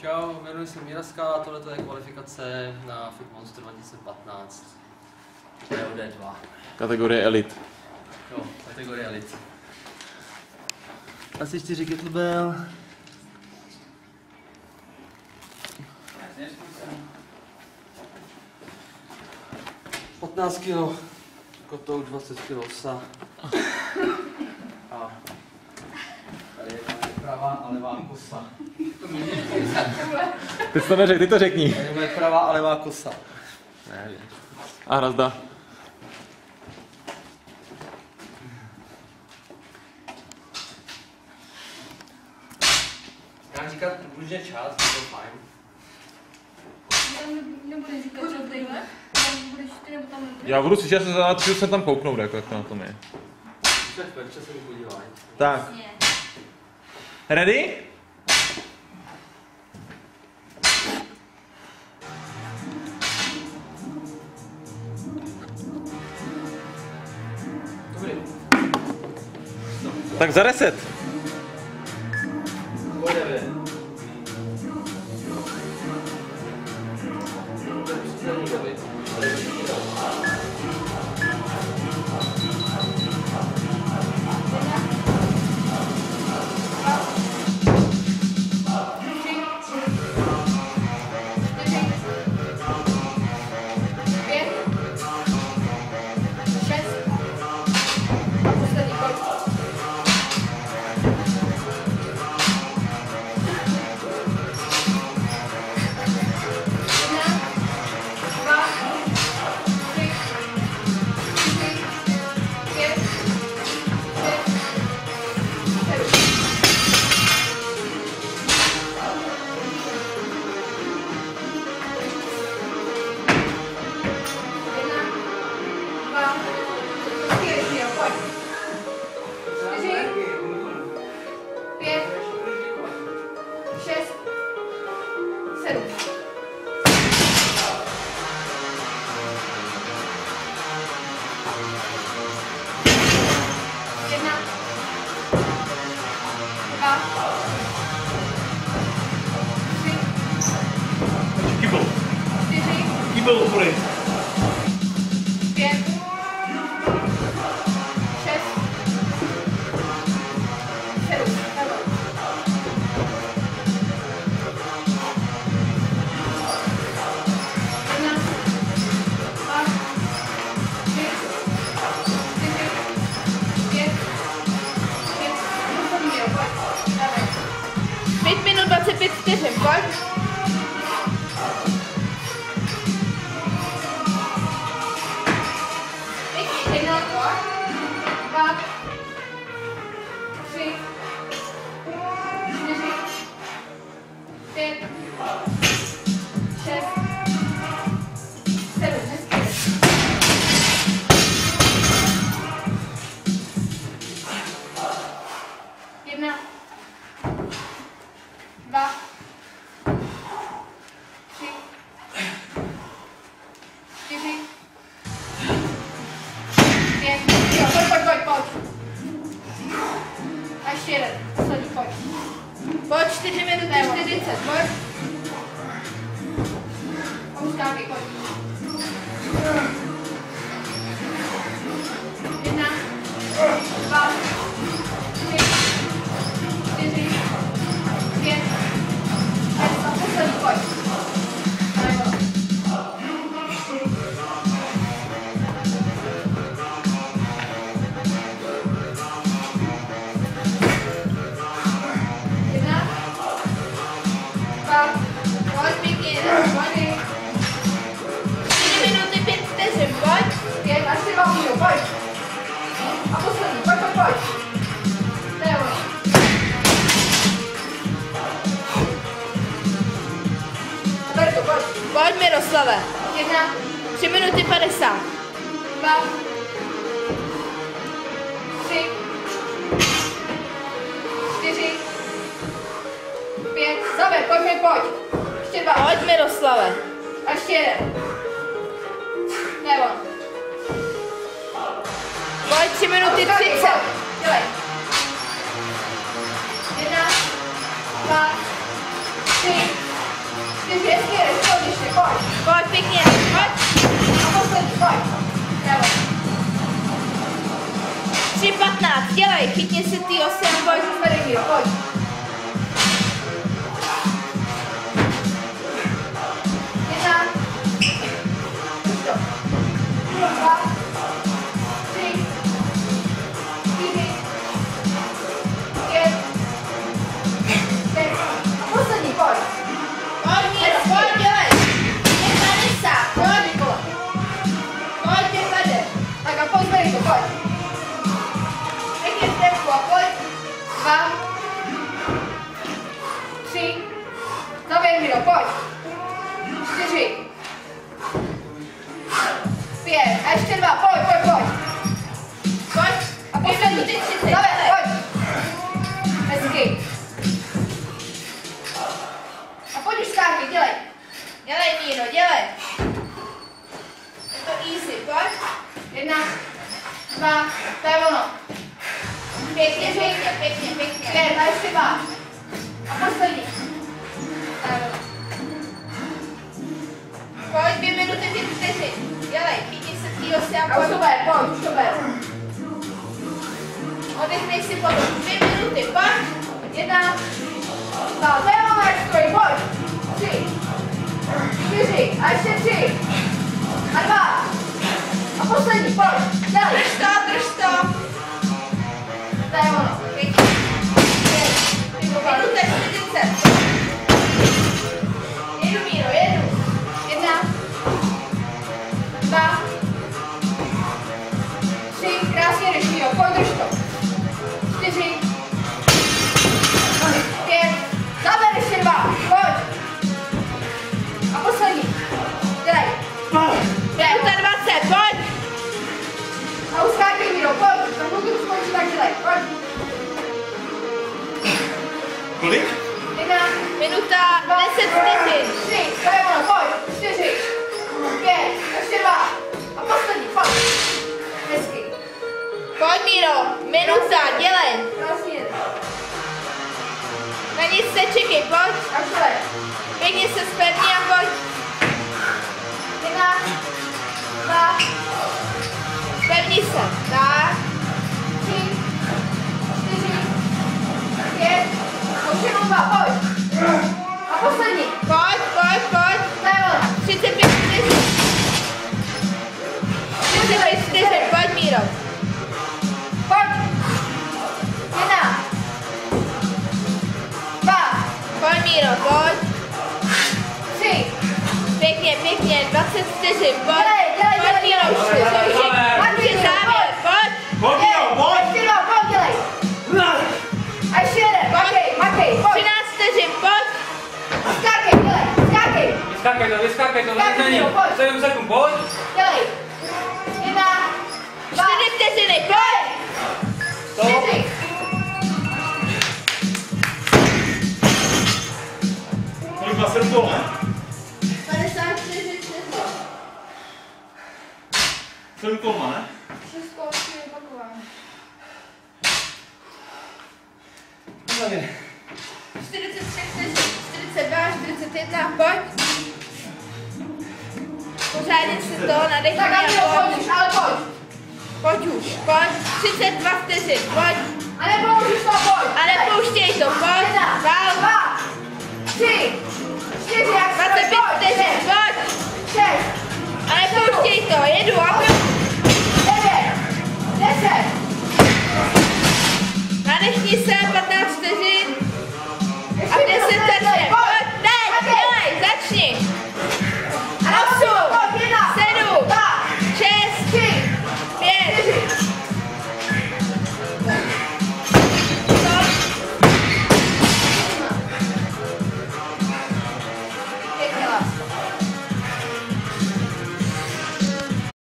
Čau, jmenuji se Míra Skala, tohle je kvalifikace na Fit Monster 2015. To je OD2. Kategorie Elite. Jo, kategorie Elite. Asi 4 kettlebell. - 15 kg kotout, 20 kg osa. A tady je pravá a levá kosa. Ty jsi to neřekl, ty to řekni. Tady je pravá a levá kosa. Ne, A hrazda. já říkat různě čas, to je fajn. Nebudeš říkat, že takhle? Budeš ty nebo tam nebudeš? Já budu slyšet, že se tam kouknout, jako jak to na tom je. Tak Perče se mi podívají. Tak. Ready? Dobrý. Tak za 10. Po 9. Kýbel opory. 5, 6, 7, minut 25 vteřin, pojď. Jedna, dva, 3, 4, 5, 6, 7, hezky. Jedna, dva, 3, 4, 5, jo, pojď. A ještě jeden, poslední, pojď. Pojď 4 minuty, 40, pojď. Uskákej, pojď. Jedna, dva, 3, 4, 5, 6 a poslední, pojď. Pojď pěkně, pojď. 4 minuty 5 vteřin, pojď. 5 až 2 minuty, pojď. A poslední, pojď. To je ono. Ber to, pojď. Pojď Miroslave. 1, 3 minuty 50. 2, 3, 4, 5, zaber, pojď. Ještě 2. Pojď Miroslave. A ještě jeden. Nebo. Pojď 3 minuty 30. Dělej. 1, 2, 3, 4, hezky jedeš, pojď ještě, pojď. Pojď, pěkně, pojď. A poslední, pojď. Levo. 3,15, dělej, chytni si ty 8, pojď. Zvedej míro, pojď. Jedna. Stop. 2, 3, 4, 5, 6. A poslední, pojď. Pojď, Míro, pojď, dělej. 50, pojď. Pojď, 50. Tak a pojď, zvedej to, pojď. Pěkně stepku a pojď. 2, 3, zavěj míro, pojď. 4, 5, a ještě 2, pojď. Pojď. A poslední, 30, zavěj, dělej. pojď. Hezky. A pojď už skákej, dělej. Dělej, Míro, dělej. Je to easy, pojď. 1, 2, to je ono. Pěkně, pěkně, pěkně. 5, a ještě 2. A poslední. To je ono. Pojď, 2 minuty, 5 vteřin. Dělej, chytni se ty 8 A a už to pojď. ber, pojď, už to ber. Odechnej si potom 2 minuty, pojď. 1, 2, to je ono, jak stojí, pojď. 3, 4, a ještě 3. A 2. A poslední, pojď, dělej. Drž to. To je ono. Pěkně. Minuta. Minuta 40. Jedu, Míro, jedu. 1, 2, 3, krásně jdeš, Míro, pojď, drž to. 4, 5, zaber ještě 2, pojď. A poslední, dělej. Minuta 20, pojď. A uskákej, Míro, pojď, za chvilku to skončí, tak dělej, pojď. Kolik? 1, Minuta 2, 10 vteřin. 3, to je ono, pojď, 4, 5, ještě 2. A poslední, pojď. Hezky. Pojď, Míro, minuta, dělej. Krásně jedeš. Na nic nečekej, pojď. A už to jde. Pěkně se zpevni a pojď. 1, 2, Zpevni se. Tak. 3, 4, 5, a už jenom 2, pojď. A poslední, Pojď. to je ono. 35 vteřin. 35 vteřin, pojď, Míro. Pojď. 1, 2, Pojď, Míro, pojď. 3, Pěkně, 20 vteřin, pojď. Dělej, Pojď, Míro, už Dělej, už je závěr, pojď. Pojď, pojď! ještě 2, pojď, dělej. A ještě jeden, makej, pojď. 13 vteřin, pojď. Skákej, dělej, skákej. Vyskákej to, Skákej, Míro, pojď. 7 sekund, pojď! Dělej. 1, 2, 4 vteřiny, pojď. 4. Kolik má 7 kol, ne? 54 vteřin. 7 kol má, ne? 6 kolečky opakování. 43 vteřin, 42, 41, pojď. Pořádně si to nadechni Tak a a Míro, pojď. pojď už, ale pojď. Pojď už, pojď. 32 vteřin, pojď. A nepomůžeš to, pojď. A nepouštěj to, pojď. 1, Dál. 2,